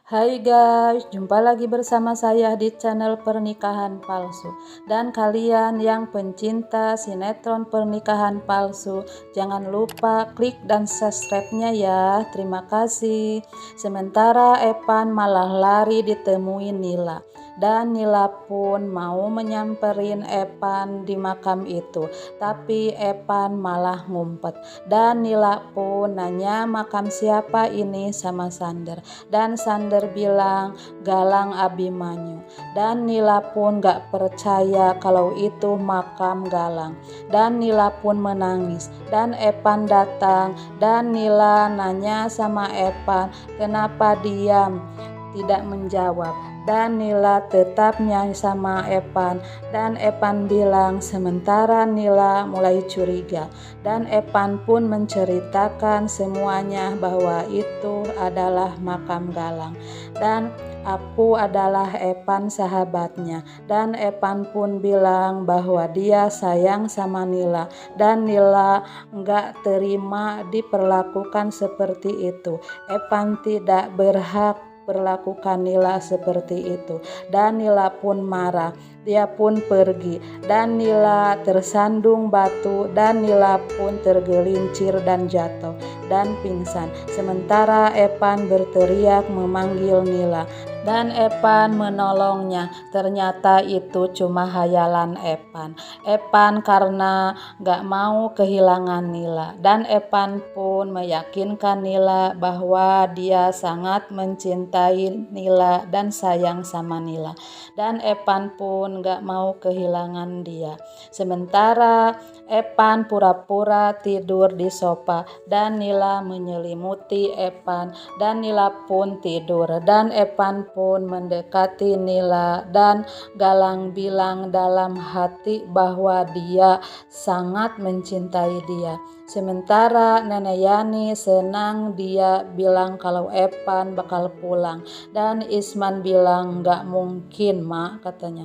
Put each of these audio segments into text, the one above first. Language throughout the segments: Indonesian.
Hai guys, jumpa lagi bersama saya di channel Pernikahan Palsu. Dan kalian yang pencinta sinetron Pernikahan Palsu, jangan lupa klik dan subscribe-nya ya. Terima kasih. Sementara Epan malah lari ditemui Nila. Dan Nila pun mau menyamperin Epan di makam itu, tapi Epan malah ngumpet. Dan Nila pun nanya makam siapa ini sama Sander. Dan Sander bilang Galang Abimanyu. Dan Nila pun gak percaya kalau itu makam Galang. Dan Nila pun menangis. Dan Epan datang. Dan Nila nanya sama Epan, kenapa diam? Tidak menjawab. Dan Nila tetap nyanyi sama Epan. Dan Epan bilang sementara Nila mulai curiga. Dan Epan pun menceritakan semuanya bahwa itu adalah makam Galang. Dan aku adalah Epan sahabatnya. Dan Epan pun bilang bahwa dia sayang sama Nila. Dan Nila nggak terima diperlakukan seperti itu. Epan tidak berhak perlakukan Nila seperti itu. Dan Nila pun marah. Dia pun pergi. Dan Nila tersandung batu. Dan Nila pun tergelincir dan jatuh dan pingsan. Sementara Epan berteriak memanggil Nila. Dan Epan menolongnya. Ternyata itu cuma hayalan Epan. Epan karena gak mau kehilangan Nila. Dan Epan pun meyakinkan Nila bahwa dia sangat mencintai Nila dan sayang sama Nila. Dan Epan pun gak mau kehilangan dia. Sementara Epan pura-pura tidur di sofa. Dan Nila menyelimuti Epan. Dan Nila pun tidur. Dan Epan pun mendekati Nila. Dan Galang bilang dalam hati bahwa dia sangat mencintai dia. Sementara Nenek Yani senang, dia bilang kalau Epan bakal pulang. Dan Isman bilang gak mungkin mak, katanya.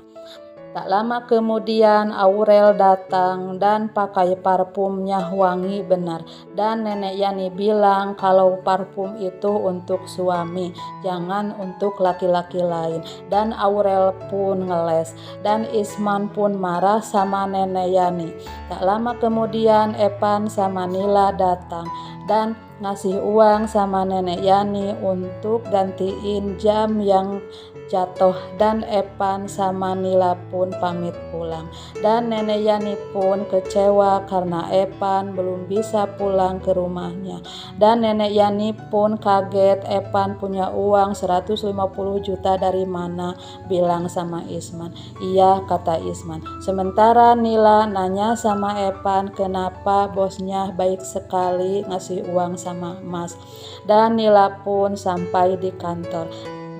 Tak lama kemudian Aurel datang dan pakai parfumnya wangi benar. Dan Nenek Yani bilang kalau parfum itu untuk suami, jangan untuk laki-laki lain. Dan Aurel pun ngeles. Dan Isman pun marah sama Nenek Yani. Tak lama kemudian Epan sama Nila datang dan ngasih uang sama Nenek Yani untuk gantiin jam yang jatuh. Dan Epan sama Nila pun pamit pulang. Dan Nenek Yani pun kecewa karena Epan belum bisa pulang ke rumahnya. Dan Nenek Yani pun kaget Epan punya uang 150 juta dari mana, bilang sama Isman. Iya, kata Isman. Sementara Nila nanya sama Epan kenapa bosnya baik sekali ngasih uang sama Mas. Dan Nila pun sampai di kantor.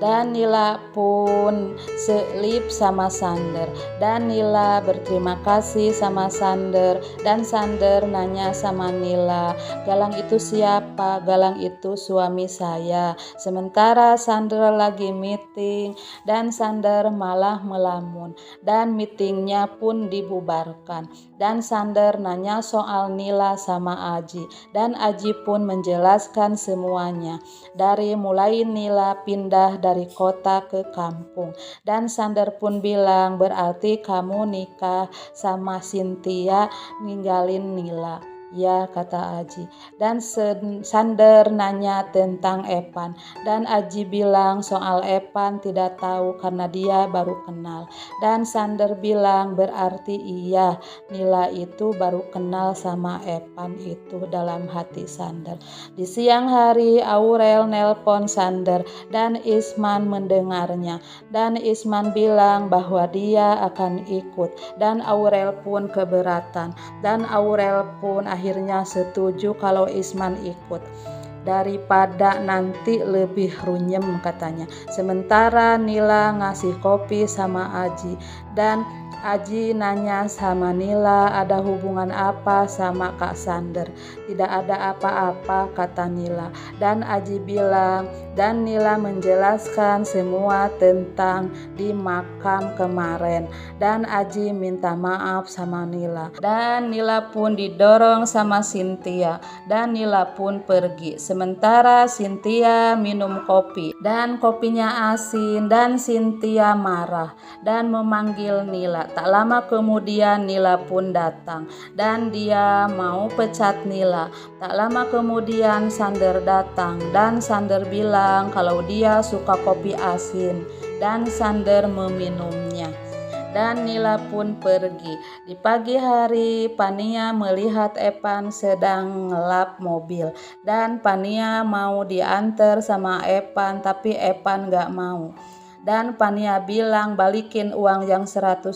Dan Nila pun selip sama Sander. Dan Nila berterima kasih sama Sander. Dan Sander nanya sama Nila, Galang itu siapa? Galang itu suami saya. Sementara Sander lagi meeting. Dan Sander malah melamun. Dan meetingnya pun dibubarkan. Dan Sander nanya soal Nila sama Aji. Dan Aji pun menjelaskan semuanya. Dari mulai Nila pindah dari kota ke kampung. Dan Sander pun bilang berarti kamu nikah sama Cynthia ninggalin Nila. Ya, kata Aji. Dan Sander nanya tentang Epan. Dan Aji bilang soal Epan tidak tahu karena dia baru kenal. Dan Sander bilang berarti iya, Nila itu baru kenal sama Epan itu, dalam hati Sander. Di siang hari Aurel nelpon Sander dan Isman mendengarnya. Dan Isman bilang bahwa dia akan ikut. Dan Aurel pun keberatan. Dan Aurel pun akhirnya setuju kalau Isman ikut. Daripada nanti lebih runyem, katanya. Sementara Nila ngasih kopi sama Aji. Dan Aji nanya sama Nila ada hubungan apa sama Kak Sander. Tidak ada apa-apa, kata Nila. Dan Aji bilang dan Nila menjelaskan semua tentang di makam kemarin, dan Aji minta maaf sama Nila, dan Nila pun didorong sama Cynthia, dan Nila pun pergi. Sementara Cynthia minum kopi dan kopinya asin, dan Cynthia marah dan memanggil Nila. Tak lama kemudian Nila pun datang dan dia mau pecat Nila. Tak lama kemudian Sander datang dan Sander bilang kalau dia suka kopi asin dan Sander meminumnya. Dan Nila pun pergi. Di pagi hari Pania melihat Epan sedang ngelap mobil, dan Pania mau diantar sama Epan, tapi Epan gak mau. Dan Pania bilang balikin uang yang 150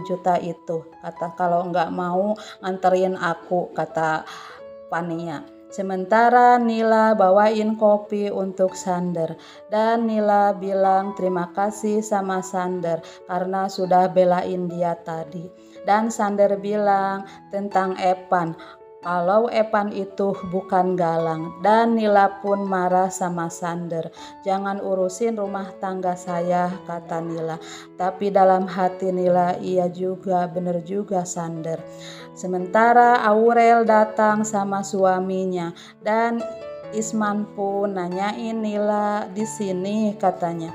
juta itu, kata kalau nggak mau nganterin aku, kata Pania. Sementara Nila bawain kopi untuk Sander, dan Nila bilang terima kasih sama Sander karena sudah belain dia tadi. Dan Sander bilang tentang Epan, kalau Epan itu bukan galang, dan Nila pun marah sama Sander. Jangan urusin rumah tangga saya, kata Nila. Tapi dalam hati Nila, iya juga, bener juga Sander. Sementara Aurel datang sama suaminya, dan Isman pun nanyain Nila di sini, katanya.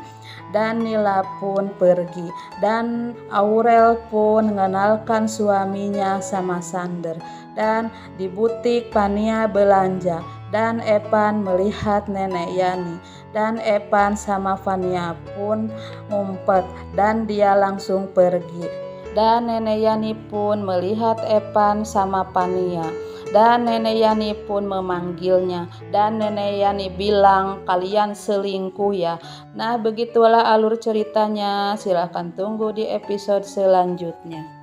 Dan Nila pun pergi, dan Aurel pun mengenalkan suaminya sama Sander. Dan di butik Pania belanja, dan Epan melihat Nenek Yani, dan Epan sama Fania pun ngumpet dan dia langsung pergi. Dan Nenek Yani pun melihat Epan sama Pania, dan Nenek Yani pun memanggilnya, dan Nenek Yani bilang kalian selingkuh ya. Nah, begitulah alur ceritanya. Silahkan tunggu di episode selanjutnya.